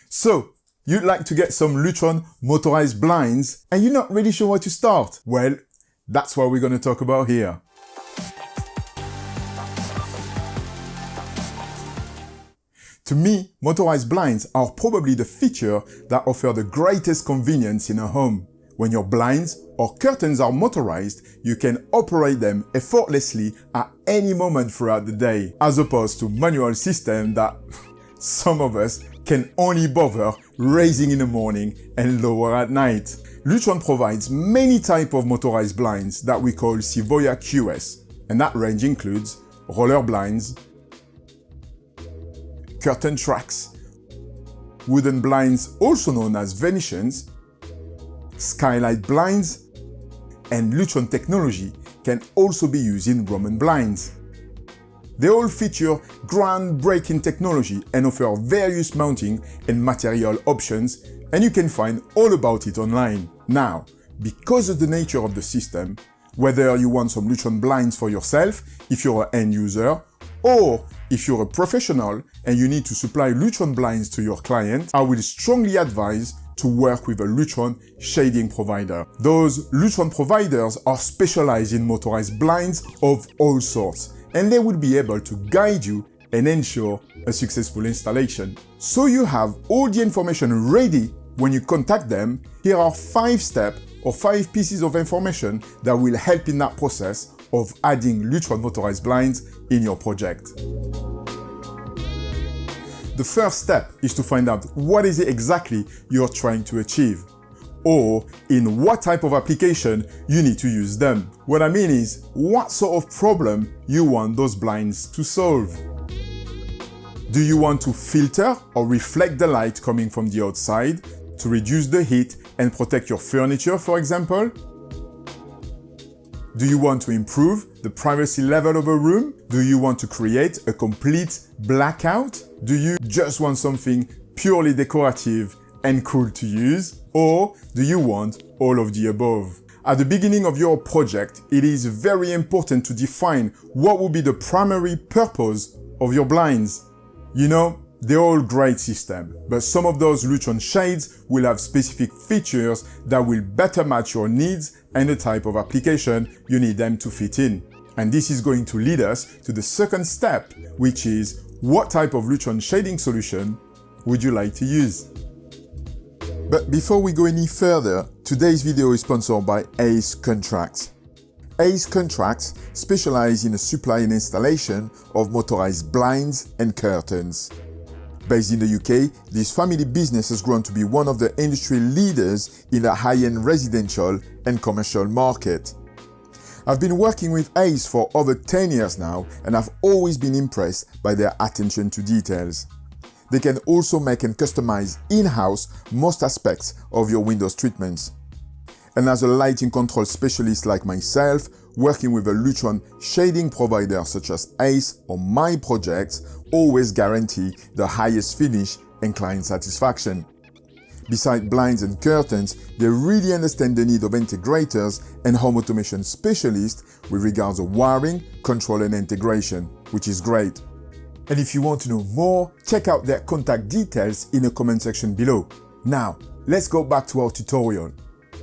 So, you'd like to get some Lutron Motorized Blinds and you're not really sure where to start? Well, that's what we're going to talk about here. To me, motorized blinds are probably the feature that offer the greatest convenience in a home. When your blinds or curtains are motorized, you can operate them effortlessly at any moment throughout the day, as opposed to manual system that some of us can only bother raising in the morning and lower at night. Lutron provides many types of motorized blinds that we call Savoia QS, and that range includes roller blinds, curtain tracks, wooden blinds also known as Venetians, skylight blinds, and Lutron technology can also be used in Roman blinds. They all feature groundbreaking technology and offer various mounting and material options, and you can find all about it online. Now, because of the nature of the system, whether you want some Lutron blinds for yourself if you're an end user, or if you're a professional and you need to supply Lutron blinds to your client, I will strongly advise to work with a Lutron shading provider. Those Lutron providers are specialized in motorized blinds of all sorts, and they will be able to guide you and ensure a successful installation. So you have all the information ready when you contact them. Here are 5 steps or 5 pieces of information that will help in that process of adding Lutron motorized blinds in your project. The first step is to find out what is it exactly you're trying to achieve, or in what type of application you need to use them. What I mean is, what sort of problem you want those blinds to solve. Do you want to filter or reflect the light coming from the outside to reduce the heat and protect your furniture, for example? Do you want to improve the privacy level of a room? Do you want to create a complete blackout? Do you just want something purely decorative and cool to use? Or do you want all of the above? At the beginning of your project, it is very important to define what will be the primary purpose of your blinds. You know, they're all great systems, but some of those Lutron shades will have specific features that will better match your needs and the type of application you need them to fit in. And this is going to lead us to the second step, which is what type of Lutron shading solution would you like to use? But before we go any further, today's video is sponsored by Ace Contracts. Ace Contracts specialize in the supply and installation of motorized blinds and curtains. Based in the UK, this family business has grown to be one of the industry leaders in the high-end residential and commercial market. I've been working with Ace for over 10 years now, and I've always been impressed by their attention to details. They can also make and customize in-house most aspects of your windows treatments. And as a lighting control specialist like myself, working with a Lutron shading provider such as Ace on my projects always guarantee the highest finish and client satisfaction. Besides blinds and curtains, they really understand the need of integrators and home automation specialists with regards to wiring, control and integration, which is great. And if you want to know more, check out their contact details in the comment section below. Now, let's go back to our tutorial.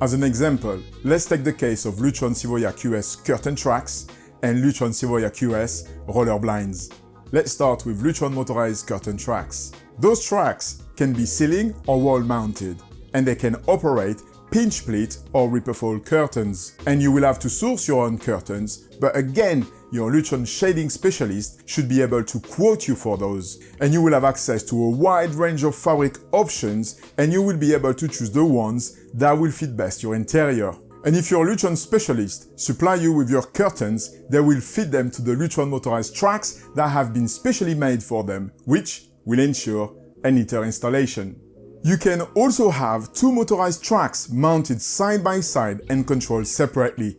As an example, let's take the case of Lutron Savoia QS curtain tracks and Lutron Savoia QS roller blinds. Let's start with Lutron motorized curtain tracks. Those tracks can be ceiling or wall mounted, and they can operate pinch split or ripple curtains. And you will have to source your own curtains, but again, your Lutron Shading Specialist should be able to quote you for those. And you will have access to a wide range of fabric options, and you will be able to choose the ones that will fit best your interior. And if your Lutron specialist supply you with your curtains, they will fit them to the Lutron motorized tracks that have been specially made for them, which will ensure a neater installation. You can also have 2 motorized tracks mounted side by side and controlled separately.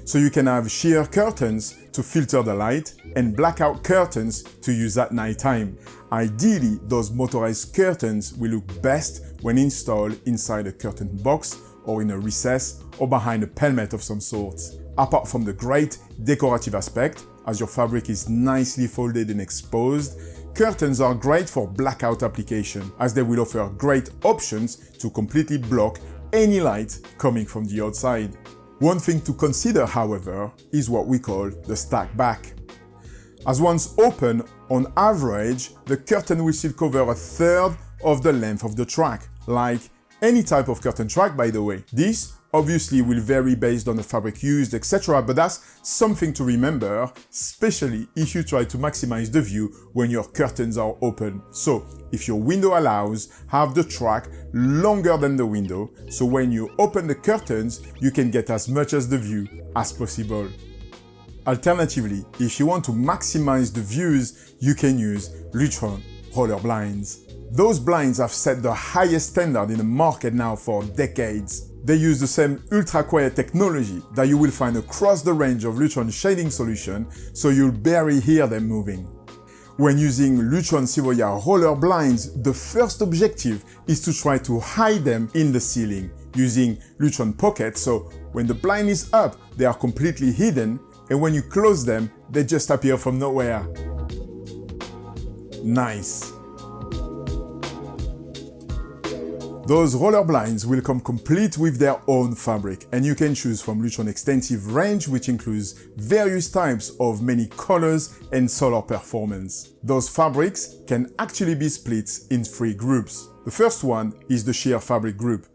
So you can have sheer curtains to filter the light and blackout curtains to use at night time. Ideally, those motorized curtains will look best when installed inside a curtain box or in a recess or behind a pelmet of some sort. Apart from the great decorative aspect, as your fabric is nicely folded and exposed, curtains are great for blackout application, as they will offer great options to completely block any light coming from the outside. One thing to consider, however, is what we call the stack back. As once open, on average, the curtain will still cover a third of the length of the track, like any type of curtain track, by the way. This obviously will vary based on the fabric used, etc., but that's something to remember, especially if you try to maximize the view when your curtains are open. So, if your window allows, have the track longer than the window, so when you open the curtains, you can get as much as the view as possible. Alternatively, if you want to maximize the views, you can use Lutron roller blinds. Those blinds have set the highest standard in the market now for decades. They use the same ultra-quiet technology that you will find across the range of Lutron shading solutions, so you'll barely hear them moving. When using Lutron Savoia roller blinds, the first objective is to try to hide them in the ceiling using Lutron pockets, so when the blind is up, they are completely hidden, and when you close them, they just appear from nowhere. Nice! Those roller blinds will come complete with their own fabric, and you can choose from Lutron's extensive range, which includes various types of many colors and solar performance. Those fabrics can actually be split in 3 groups. The first one is the sheer fabric group.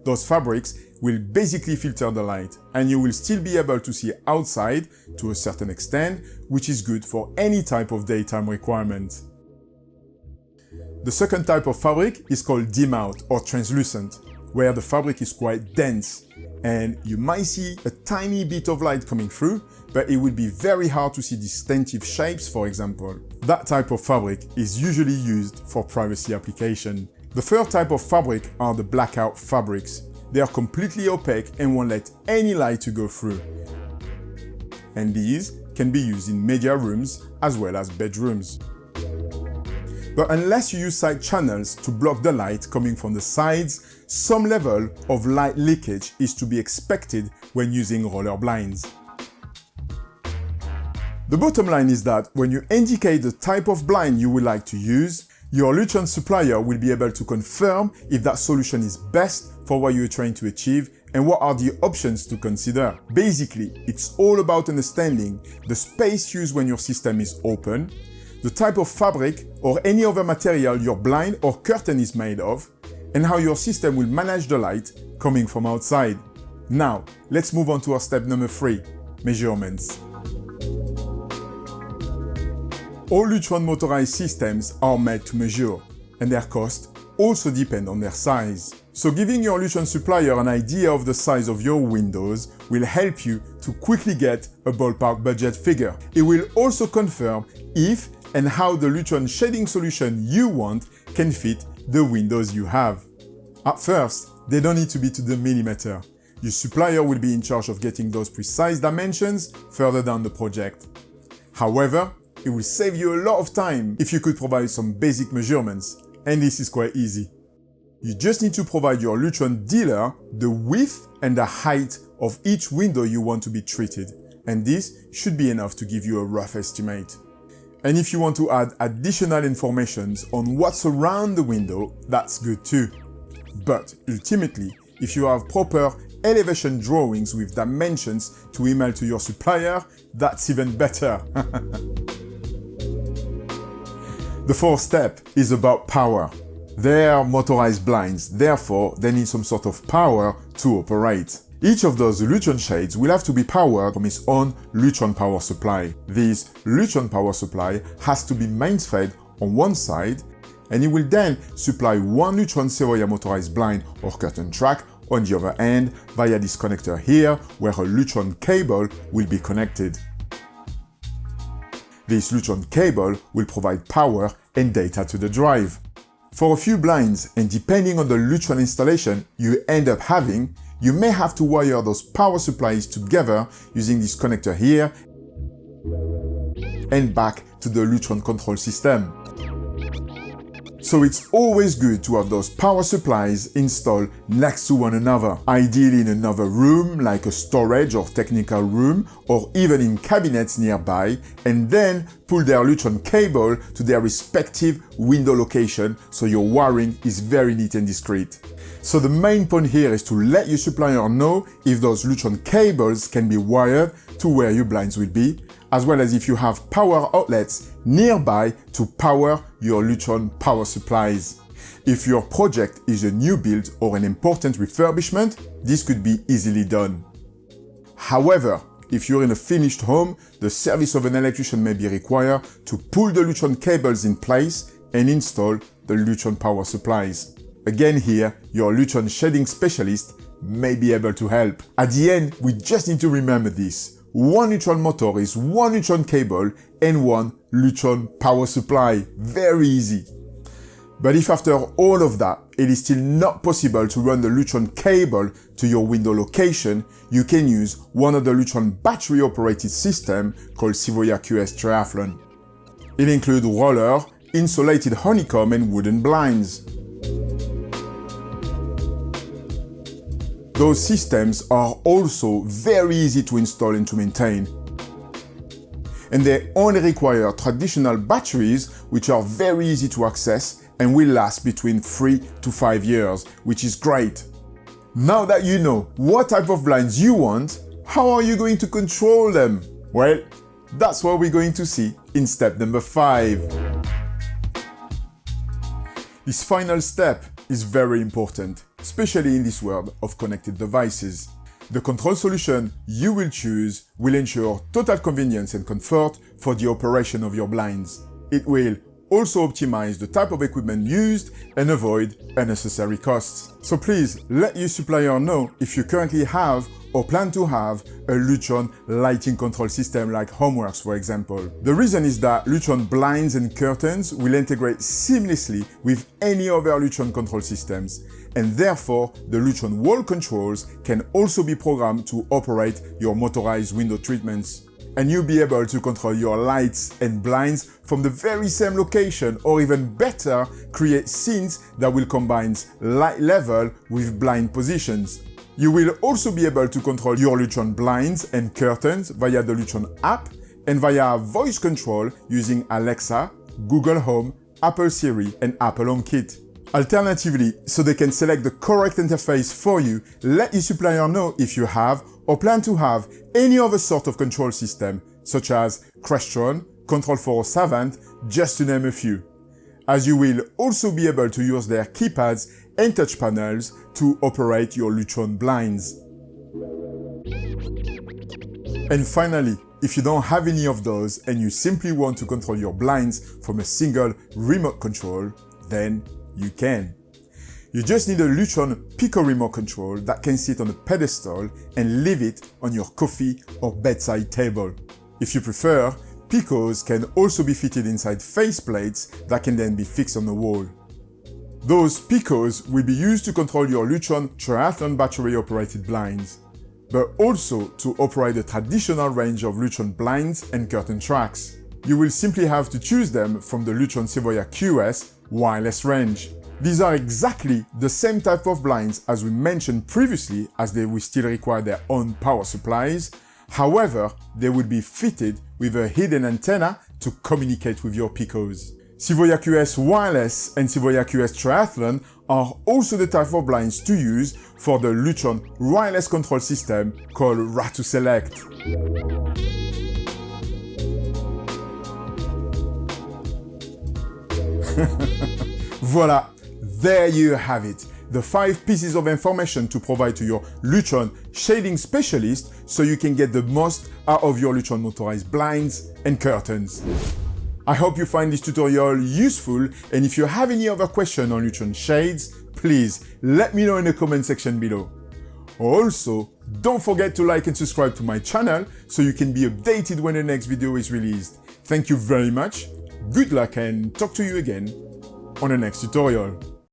Those fabrics will basically filter the light, and you will still be able to see outside to a certain extent, which is good for any type of daytime requirement. The second type of fabric is called dim out or translucent, where the fabric is quite dense, and you might see a tiny bit of light coming through, but it will be very hard to see distinctive shapes, for example. That type of fabric is usually used for privacy application. The third type of fabric are the blackout fabrics. They are completely opaque and won't let any light to go through. And these can be used in media rooms as well as bedrooms. But unless you use side channels to block the light coming from the sides, some level of light leakage is to be expected when using roller blinds. The bottom line is that when you indicate the type of blind you would like to use, your Lutron supplier will be able to confirm if that solution is best for what you're trying to achieve and what are the options to consider. Basically, it's all about understanding the space used when your system is open, the type of fabric or any other material your blind or curtain is made of, and how your system will manage the light coming from outside. Now, let's move on to our step number 3, measurements. All Lutron motorized systems are made to measure, and their cost also depend on their size. So giving your Lutron supplier an idea of the size of your windows will help you to quickly get a ballpark budget figure. It will also confirm if and how the Lutron shading solution you want can fit the windows you have. At first, they don't need to be to the millimeter. Your supplier will be in charge of getting those precise dimensions further down the project. However, it will save you a lot of time if you could provide some basic measurements, and this is quite easy. You just need to provide your Lutron dealer the width and the height of each window you want to be treated, and this should be enough to give you a rough estimate. And if you want to add additional information on what's around the window, that's good too. But ultimately, if you have proper elevation drawings with dimensions to email to your supplier, that's even better. The fourth step is about power. They are motorized blinds, therefore they need some sort of power to operate. Each of those Lutron shades will have to be powered from its own Lutron power supply. This Lutron power supply has to be mains fed on one side, and it will then supply one Lutron Savoia motorized blind or curtain track on the other end via this connector here, where a Lutron cable will be connected. This Lutron cable will provide power and data to the drive. For a few blinds, and depending on the Lutron installation you end up having, you may have to wire those power supplies together using this connector here and back to the Lutron control system. So it's always good to have those power supplies installed next to one another, ideally in another room like a storage or technical room, or even in cabinets nearby, and then pull their Lutron cable to their respective window location so your wiring is very neat and discreet. So the main point here is to let your supplier know if those Lutron cables can be wired to where your blinds will be, as well as if you have power outlets nearby to power your Lutron power supplies. If your project is a new build or an important refurbishment, this could be easily done. However, if you're in a finished home, the service of an electrician may be required to pull the Lutron cables in place and install the Lutron power supplies. Again here, your Lutron Shading Specialist may be able to help. At the end, we just need to remember this. One Lutron motor is one Lutron cable and one Lutron power supply. Very easy. But if after all of that, it is still not possible to run the Lutron cable to your window location, you can use one of the Lutron battery operated system called Sivoya QS Triathlon. It includes roller, insulated honeycomb and wooden blinds. Those systems are also very easy to install and to maintain. And they only require traditional batteries, which are very easy to access and will last between 3 to 5 years, which is great. Now that you know what type of blinds you want, how are you going to control them? Well, that's what we're going to see in step number 5. This final step is very important, especially in this world of connected devices. The control solution you will choose will ensure total convenience and comfort for the operation of your blinds. It will also optimize the type of equipment used and avoid unnecessary costs. So please let your supplier know if you currently have or plan to have a Lutron lighting control system like Homeworks, for example. The reason is that Lutron blinds and curtains will integrate seamlessly with any other Lutron control systems, and therefore the Lutron wall controls can also be programmed to operate your motorized window treatments. And you'll be able to control your lights and blinds from the very same location, or even better, create scenes that will combine light level with blind positions. You will also be able to control your Lutron blinds and curtains via the Lutron app and via voice control using Alexa, Google Home, Apple Siri, and Apple HomeKit. Alternatively, so they can select the correct interface for you, let your supplier know if you have or plan to have any other sort of control system, such as Crestron, Control4 Savant, just to name a few. As you will also be able to use their keypads and touch panels to operate your Lutron blinds. And finally, if you don't have any of those and you simply want to control your blinds from a single remote control, then you can. You just need a Lutron Pico remote control that can sit on a pedestal and leave it on your coffee or bedside table. If you prefer, Picos can also be fitted inside faceplates that can then be fixed on the wall. Those Picos will be used to control your Lutron Triathlon battery operated blinds, but also to operate a traditional range of Lutron blinds and curtain tracks. You will simply have to choose them from the Lutron Sivoya QS wireless range. These are exactly the same type of blinds as we mentioned previously, as they will still require their own power supplies. However, they will be fitted with a hidden antenna to communicate with your Picos. Sivoya QS Wireless and Sivoya QS Triathlon are also the type of blinds to use for the Lutron wireless control system called Ratu Select. Voila, there you have it. The 5 pieces of information to provide to your Lutron Shading Specialist so you can get the most out of your Lutron motorized blinds and curtains. I hope you find this tutorial useful, and if you have any other question on Lutron shades, please let me know in the comment section below. Also, don't forget to like and subscribe to my channel so you can be updated when the next video is released. Thank you very much, good luck, and talk to you again on the next tutorial.